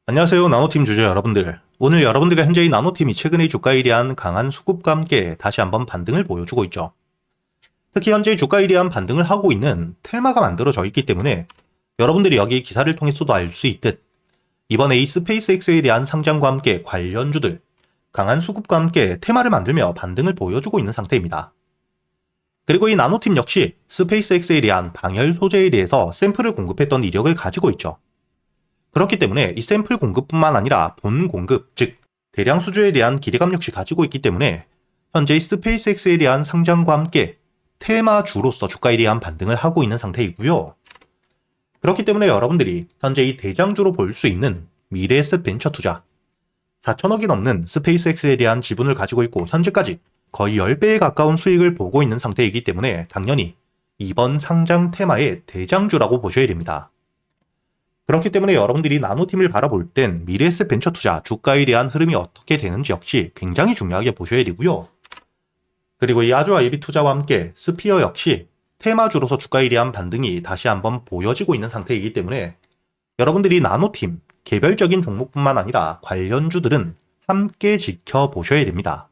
안녕하세요. 나노팀 주주 여러분들. 오늘 여러분들과 현재의 나노팀이 최근의 주가에 대한 강한 수급과 함께 다시 한번 반등을 보여주고 있죠. 특히 현재 주가에 대한 반등을 하고 있는 테마가 만들어져 있기 때문에 여러분들이 여기 기사를 통해서도 알 수 있듯 이번에 이 스페이스X에 대한 상장과 함께 관련주들 강한 수급과 함께 테마를 만들며 반등을 보여주고 있는 상태입니다. 그리고 이 나노팀 역시 스페이스X에 대한 방열 소재에 대해서 샘플을 공급했던 이력을 가지고 있죠. 그렇기 때문에 이 샘플 공급뿐만 아니라 본 공급, 즉 대량 수주에 대한 기대감 역시 가지고 있기 때문에 현재 스페이스X에 대한 상장과 함께 테마주로서 주가에 대한 반등을 하고 있는 상태이고요. 그렇기 때문에 여러분들이 현재 이 대장주로 볼 수 있는 미래에셋 벤처 투자 4천억이 넘는 스페이스X에 대한 지분을 가지고 있고 현재까지 거의 10배에 가까운 수익을 보고 있는 상태이기 때문에 당연히 이번 상장 테마의 대장주라고 보셔야 됩니다. 그렇기 때문에 여러분들이 나노팀을 바라볼 땐 미래에셋 벤처 투자 주가에 대한 흐름이 어떻게 되는지 역시 굉장히 중요하게 보셔야 되고요. 그리고 이 아주아예비 투자와 함께 스피어 역시 테마주로서 주가에 대한 반등이 다시 한번 보여지고 있는 상태이기 때문에 여러분들이 나노팀 개별적인 종목뿐만 아니라 관련주들은 함께 지켜보셔야 됩니다.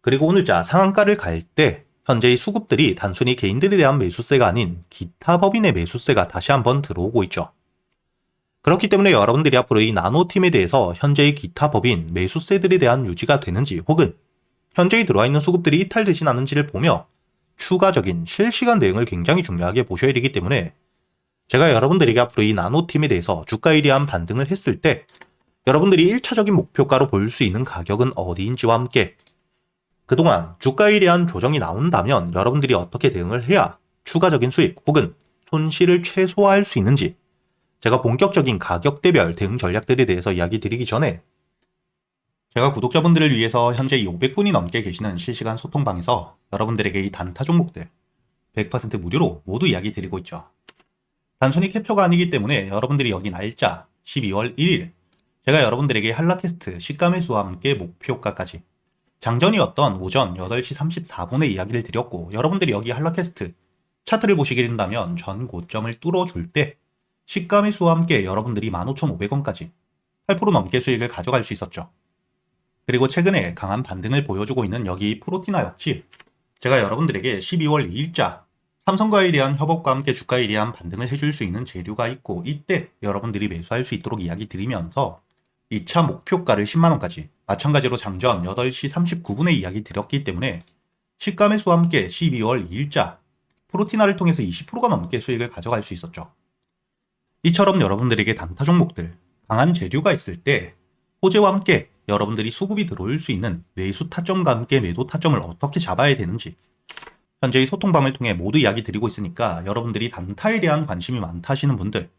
그리고 오늘자 상한가를 갈 때 현재의 수급들이 단순히 개인들에 대한 매수세가 아닌 기타 법인의 매수세가 다시 한번 들어오고 있죠. 그렇기 때문에 여러분들이 앞으로 이 나노팀에 대해서 현재의 기타 법인 매수세들에 대한 유지가 되는지 혹은 현재에 들어와 있는 수급들이 이탈되진 않은지를 보며 추가적인 실시간 대응을 굉장히 중요하게 보셔야 되기 때문에 제가 여러분들에게 앞으로 이 나노팀에 대해서 주가에 대한 반등을 했을 때 여러분들이 1차적인 목표가로 볼 수 있는 가격은 어디인지와 함께 그동안 주가에 대한 조정이 나온다면 여러분들이 어떻게 대응을 해야 추가적인 수익 혹은 손실을 최소화할 수 있는지 제가 본격적인 가격대별 대응 전략들에 대해서 이야기 드리기 전에 제가 구독자분들을 위해서 현재 500분이 넘게 계시는 실시간 소통방에서 여러분들에게 이 단타 종목들 100% 무료로 모두 이야기 드리고 있죠. 단순히 캡처가 아니기 때문에 여러분들이 여기 날짜 12월 1일 제가 여러분들에게 한라캐스트 시가매수와 함께 목표가까지 장전이었던 오전 8시 34분에 이야기를 드렸고 여러분들이 여기 한라캐스트 차트를 보시게 된다면 전 고점을 뚫어줄 때 시가매수와 함께 여러분들이 15,500원까지 8% 넘게 수익을 가져갈 수 있었죠. 그리고 최근에 강한 반등을 보여주고 있는 여기 프로티나 역시 제가 여러분들에게 12월 2일자 삼성과에 대한 협업과 함께 주가에 대한 반등을 해줄 수 있는 재료가 있고 이때 여러분들이 매수할 수 있도록 이야기 드리면서 2차 목표가를 10만원까지 마찬가지로 장전 8시 39분에 이야기 드렸기 때문에 시가매수와 함께 12월 2일자 프로티나를 통해서 20%가 넘게 수익을 가져갈 수 있었죠. 이처럼 여러분들에게 단타 종목들, 강한 재료가 있을 때 호재와 함께 여러분들이 수급이 들어올 수 있는 매수 타점과 함께 매도 타점을 어떻게 잡아야 되는지 현재의 소통방을 통해 모두 이야기 드리고 있으니까 여러분들이 단타에 대한 관심이 많다 하시는 분들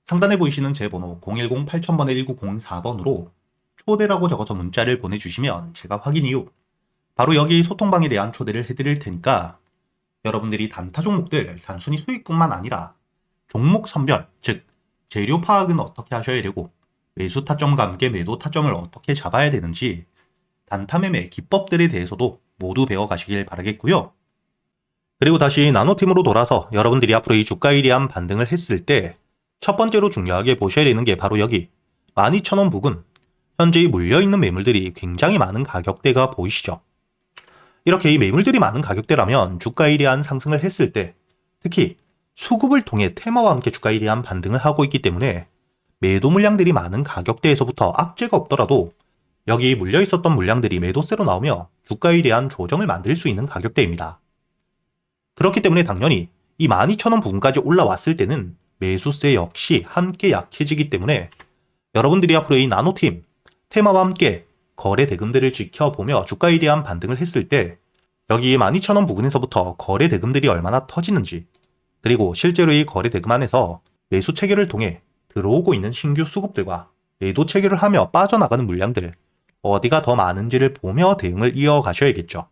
상단에 보이시는 제 번호 010-8000번에 1904번으로 초대라고 적어서 문자를 보내주시면 제가 확인 이후 바로 여기 소통방에 대한 초대를 해드릴 테니까 여러분들이 단타 종목들 단순히 수익뿐만 아니라 종목 선별, 즉 재료 파악은 어떻게 하셔야 되고 매수 타점과 함께 매도 타점을 어떻게 잡아야 되는지 단타 매매 기법들에 대해서도 모두 배워가시길 바라겠고요. 그리고 다시 나노팀으로 돌아서 여러분들이 앞으로 이 주가에 대한 반등을 했을 때 첫 번째로 중요하게 보셔야 되는 게 바로 여기 12,000원 부근 현재 물려있는 매물들이 굉장히 많은 가격대가 보이시죠? 이렇게 이 매물들이 많은 가격대라면 주가에 대한 상승을 했을 때 특히 수급을 통해 테마와 함께 주가에 대한 반등을 하고 있기 때문에 매도 물량들이 많은 가격대에서부터 악재가 없더라도 여기 물려 있었던 물량들이 매도세로 나오며 주가에 대한 조정을 만들 수 있는 가격대입니다. 그렇기 때문에 당연히 이 12,000원 부근까지 올라왔을 때는 매수세 역시 함께 약해지기 때문에 여러분들이 앞으로 이 나노팀 테마와 함께 거래 대금들을 지켜보며 주가에 대한 반등을 했을 때 여기 12,000원 부근에서부터 거래 대금들이 얼마나 터지는지 그리고 실제로 이 거래 대금 안에서 매수 체결을 통해 들어오고 있는 신규 수급들과 매도 체결을 하며 빠져나가는 물량들 어디가 더 많은지를 보며 대응을 이어가셔야겠죠.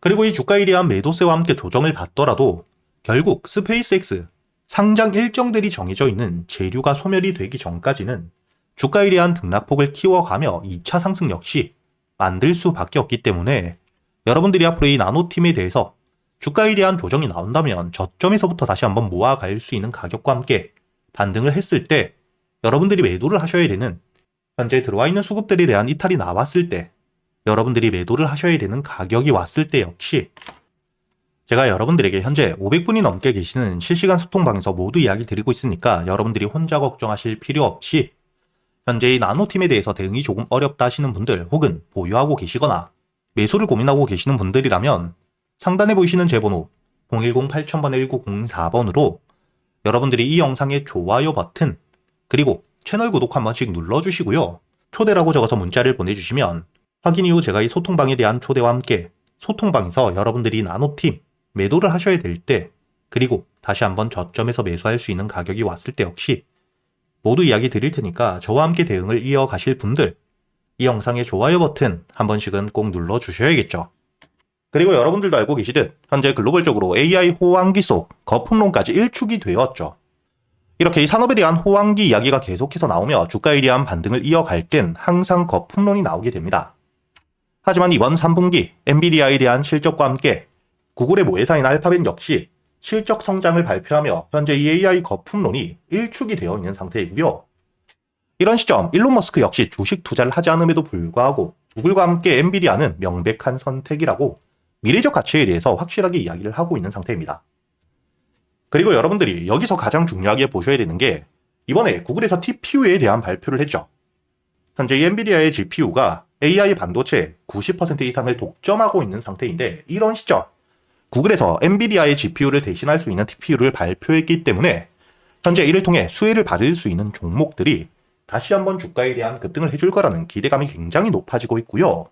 그리고 이 주가에 대한 매도세와 함께 조정을 받더라도 결국 스페이스X 상장 일정들이 정해져 있는 재료가 소멸이 되기 전까지는 주가에 대한 등락폭을 키워가며 2차 상승 역시 만들 수밖에 없기 때문에 여러분들이 앞으로 이 나노팀에 대해서 주가에 대한 조정이 나온다면 저점에서부터 다시 한번 모아갈 수 있는 가격과 함께 반등을 했을 때 여러분들이 매도를 하셔야 되는 현재 들어와 있는 수급들에 대한 이탈이 나왔을 때, 여러분들이 매도를 하셔야 되는 가격이 왔을 때 역시 제가 여러분들에게 현재 500분이 넘게 계시는 실시간 소통방에서 모두 이야기 드리고 있으니까 여러분들이 혼자 걱정하실 필요 없이 현재 이 나노팀에 대해서 대응이 조금 어렵다 하시는 분들, 혹은 보유하고 계시거나 매수를 고민하고 계시는 분들이라면 상단에 보이시는 제 번호 010-8000-1904번으로 여러분들이 이 영상의 좋아요 버튼, 그리고 채널 구독 한 번씩 눌러주시고요. 초대라고 적어서 문자를 보내주시면 확인 이후 제가 이 소통방에 대한 초대와 함께 소통방에서 여러분들이 나노팀 매도를 하셔야 될 때, 그리고 다시 한번 저점에서 매수할 수 있는 가격이 왔을 때 역시 모두 이야기 드릴 테니까 저와 함께 대응을 이어가실 분들, 이 영상의 좋아요 버튼 한 번씩은 꼭 눌러주셔야겠죠. 그리고 여러분들도 알고 계시듯 현재 글로벌적으로 AI 호황기 속 거품론까지 일축이 되었죠. 이렇게 이 산업에 대한 호황기 이야기가 계속해서 나오며 주가에 대한 반등을 이어갈 땐 항상 거품론이 나오게 됩니다. 하지만 이번 3분기 엔비디아에 대한 실적과 함께 구글의 모회사인 알파벳 역시 실적 성장을 발표하며 현재 이 AI 거품론이 일축이 되어 있는 상태이고요. 이런 시점 일론 머스크 역시 주식 투자를 하지 않음에도 불구하고 구글과 함께 엔비디아는 명백한 선택이라고 미래적 가치에 대해서 확실하게 이야기를 하고 있는 상태입니다. 그리고 여러분들이 여기서 가장 중요하게 보셔야 되는 게 이번에 구글에서 TPU에 대한 발표를 했죠. 현재 이 엔비디아의 GPU가 AI 반도체 90% 이상을 독점하고 있는 상태인데, 이런 시점 구글에서 엔비디아의 GPU를 대신할 수 있는 TPU를 발표했기 때문에 현재 이를 통해 수혜를 받을 수 있는 종목들이 다시 한번 주가에 대한 급등을 해줄 거라는 기대감이 굉장히 높아지고 있고요.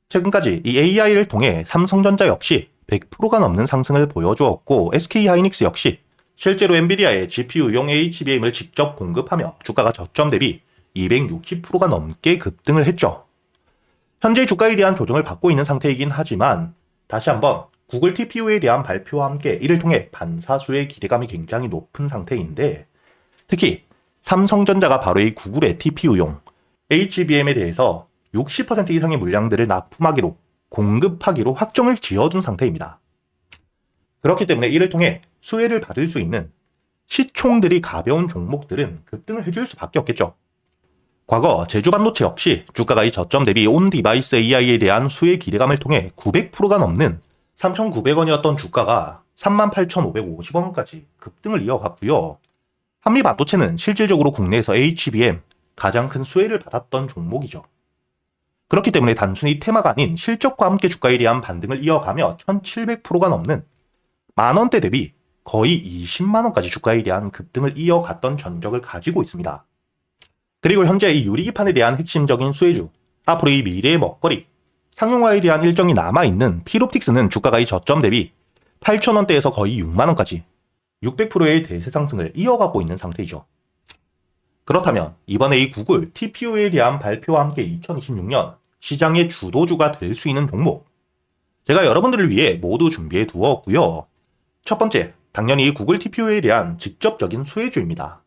최근까지 이 AI를 통해 삼성전자 역시 100%가 넘는 상승을 보여주었고, SK하이닉스 역시 실제로 엔비디아의 GPU용 HBM을 직접 공급하며 주가가 저점 대비 260%가 넘게 급등을 했죠. 현재 주가에 대한 조정을 받고 있는 상태이긴 하지만 다시 한번 구글 TPU에 대한 발표와 함께 이를 통해 반사수의 기대감이 굉장히 높은 상태인데, 특히 삼성전자가 바로 이 구글의 TPU용 HBM에 대해서 60% 이상의 물량들을 납품하기로, 공급하기로 확정을 지어준 상태입니다. 그렇기 때문에 이를 통해 수혜를 받을 수 있는 시총들이 가벼운 종목들은 급등을 해줄 수밖에 없겠죠. 과거 제주반도체 역시 주가가 이 저점 대비 온 디바이스 AI에 대한 수혜 기대감을 통해 900%가 넘는 3,900원이었던 주가가 38,550원까지 급등을 이어갔고요. 한미반도체는 실질적으로 국내에서 HBM 가장 큰 수혜를 받았던 종목이죠. 그렇기 때문에 단순히 테마가 아닌 실적과 함께 주가에 대한 반등을 이어가며 1,700%가 넘는 만원대 대비 거의 20만원까지 주가에 대한 급등을 이어갔던 전적을 가지고 있습니다. 그리고 현재 이 유리기판에 대한 핵심적인 수혜주, 앞으로 이 미래의 먹거리, 상용화에 대한 일정이 남아있는 필옵틱스는 주가가 이 저점 대비 8,000원대에서 거의 6만원까지 600%의 대세 상승을 이어가고 있는 상태이죠. 그렇다면 이번에 이 구글 TPU에 대한 발표와 함께 2026년 시장의 주도주가 될 수 있는 종목, 제가 여러분들을 위해 모두 준비해 두었고요. 첫 번째, 당연히 이 구글 TPU에 대한 직접적인 수혜주입니다.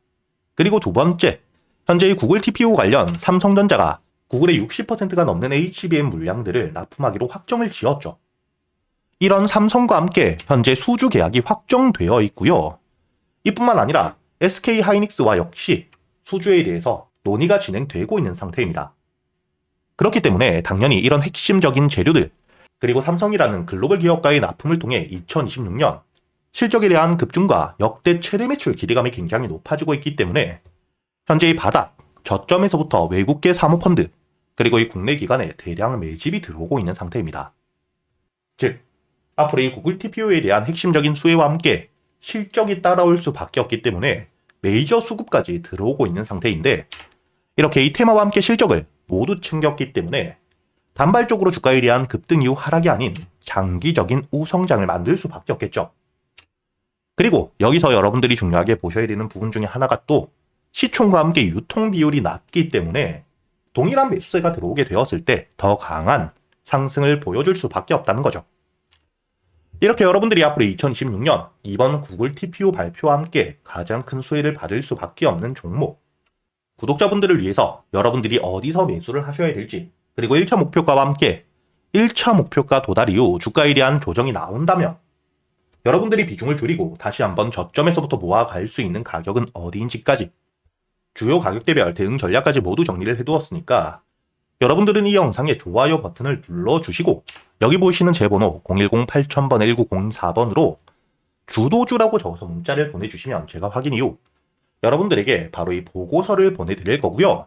그리고 두 번째, 현재 이 구글 TPU 관련 삼성전자가 구글의 60%가 넘는 HBM 물량들을 납품하기로 확정을 지었죠. 이런 삼성과 함께 현재 수주 계약이 확정되어 있고요. 이뿐만 아니라 SK하이닉스와 역시 수주에 대해서 논의가 진행되고 있는 상태입니다. 그렇기 때문에 당연히 이런 핵심적인 재료들, 그리고 삼성이라는 글로벌 기업과의 납품을 통해 2026년 실적에 대한 급증과 역대 최대 매출 기대감이 굉장히 높아지고 있기 때문에 현재 이 바닥, 저점에서부터 외국계 사모펀드, 그리고 이 국내 기관에 대량 매집이 들어오고 있는 상태입니다. 즉, 앞으로 이 구글 TPU에 대한 핵심적인 수혜와 함께 실적이 따라올 수밖에 없기 때문에 메이저 수급까지 들어오고 있는 상태인데, 이렇게 이 테마와 함께 실적을 모두 챙겼기 때문에 단발적으로 주가에 대한 급등 이후 하락이 아닌 장기적인 우성장을 만들 수밖에 없겠죠. 그리고 여기서 여러분들이 중요하게 보셔야 되는 부분 중에 하나가 또 시총과 함께 유통 비율이 낮기 때문에 동일한 매수세가 들어오게 되었을 때 더 강한 상승을 보여줄 수밖에 없다는 거죠. 이렇게 여러분들이 앞으로 2026년 이번 구글 TPU 발표와 함께 가장 큰 수혜를 받을 수밖에 없는 종목, 구독자분들을 위해서 여러분들이 어디서 매수를 하셔야 될지, 그리고 1차 목표가와 함께 1차 목표가 도달 이후 주가에 대한 조정이 나온다면 여러분들이 비중을 줄이고 다시 한번 저점에서부터 모아갈 수 있는 가격은 어디인지까지 주요 가격대별 대응 전략까지 모두 정리를 해두었으니까 여러분들은 이 영상에 좋아요 버튼을 눌러주시고 여기 보이시는 제 번호 010-8000번 1904번으로 주도주라고 적어서 문자를 보내주시면 제가 확인 이후 여러분들에게 바로 이 보고서를 보내드릴 거고요.